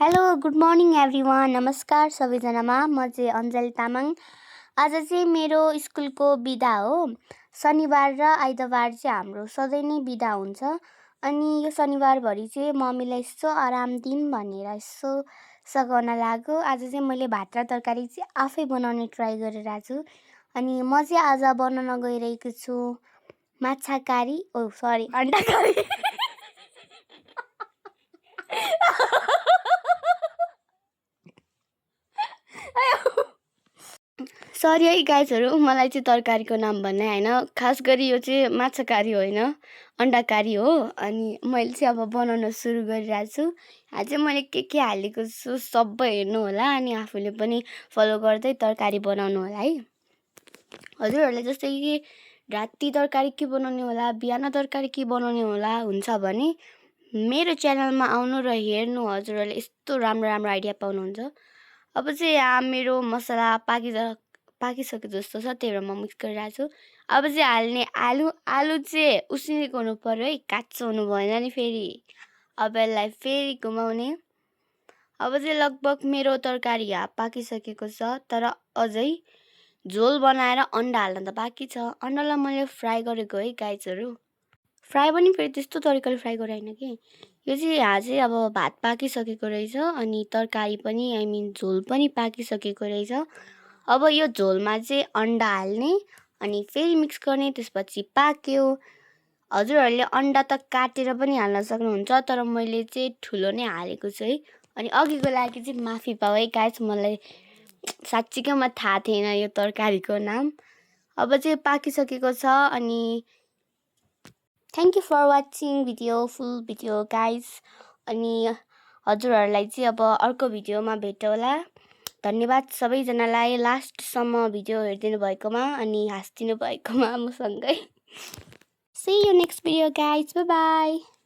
Hello good morning everyone. नमस्कार सबैजनामा। म चाहिँ अञ्जली तामाङ। आज चाहिँ मेरो स्कुलको बिदा हो। शनिबार र आइतबार चाहिँ हाम्रो सधैँ नै बिदा हुन्छ। अनि यो शनिबारभरि चाहिँ मम्मीलाई यसो आराम दिउँ भनेर यसो सघाउन लाग्यो। आज चाहिँ मैले भात र तरकारी चाहिँ आफै बनाउने ट्राई गरिरहेको छु। अनि म चाहिँ आज बनाउन गइरहेको छु माछा करी, अन्डा करी। सरी है गाइजहरू, मलाई चाहिँ तरकारीको नाम भन्ने होइन। खास गरी यो चाहिँ माछा करी होइन, अन्डा करी हो। अनि मैले चाहिँ अब बनाउन सुरु गरिरहेको छु। आज चाहिँ मैले के हालेको छु सबै हेर्नु होला अनि आफूले पनि फलो गर्दै तरकारी बनाउनु होला है। हजुरहरूले जस्तै कि राति तरकारी के बनाउने होला, बिहान तरकारी के बनाउने होला हुन्छ भने मेरो च्यानलमा आउनु र हेर्नु। हजुरहरूले यस्तो राम्रो राम्रो आइडिया पाउनुहुन्छ। अब चाहिँ यहाँ मेरो मसला पाकिसके जस्तो छ, त्यही भएर म मिक्स गरिरहेको छु। अब चाहिँ हाल्ने आलु चाहिँ उसिनेको हुनु पर्यो है, काँचो हुनु भएन नि फेरि। अब यसलाई फेरि घुमाउने। अब चाहिँ लगभग मेरो तरकारी यहाँ पाकिसकेको छ, तर अझै झोल बनाएर अन्डा हाल्न त बाँकी छ। अन्डालाई मैले फ्राई गरेको है गाइजहरू। फ्राई पनि फेरि त्यस्तो तरिकाले फ्राई गरे होइन कि। यो चाहिँ यहाँ चाहिँ अब भात पाकिसकेको रहेछ अनि तरकारी पनि झोल पनि पाकिसकेको रहेछ। अब यो झोलमा चाहिँ अन्डा हाल्ने अनि फेरि मिक्स गर्ने, त्यसपछि पाक्यो। हजुरहरूले अन्डा त काटेर पनि हाल्न सक्नुहुन्छ, तर मैले चाहिँ ठुलो नै हालेको छु है। अनि अघिको लागि चाहिँ माफी पाऊ है गाइस, मलाई साँच्चीकैमा थाहा थिएन यो तरकारीको नाम। अब चाहिँ पाकिसकेको छ अनि thank you for watching full video guys. अनि हजुरहरूलाई चाहिँ अब अर्को भिडियोमा भेटौँला। धन्यवाद सबैजनालाई लास्टसम्म भिडियो हेरिदिनु भएकोमा अनि हाँसिदिनु भएकोमा मसँगै। See you next video guys. Bye bye.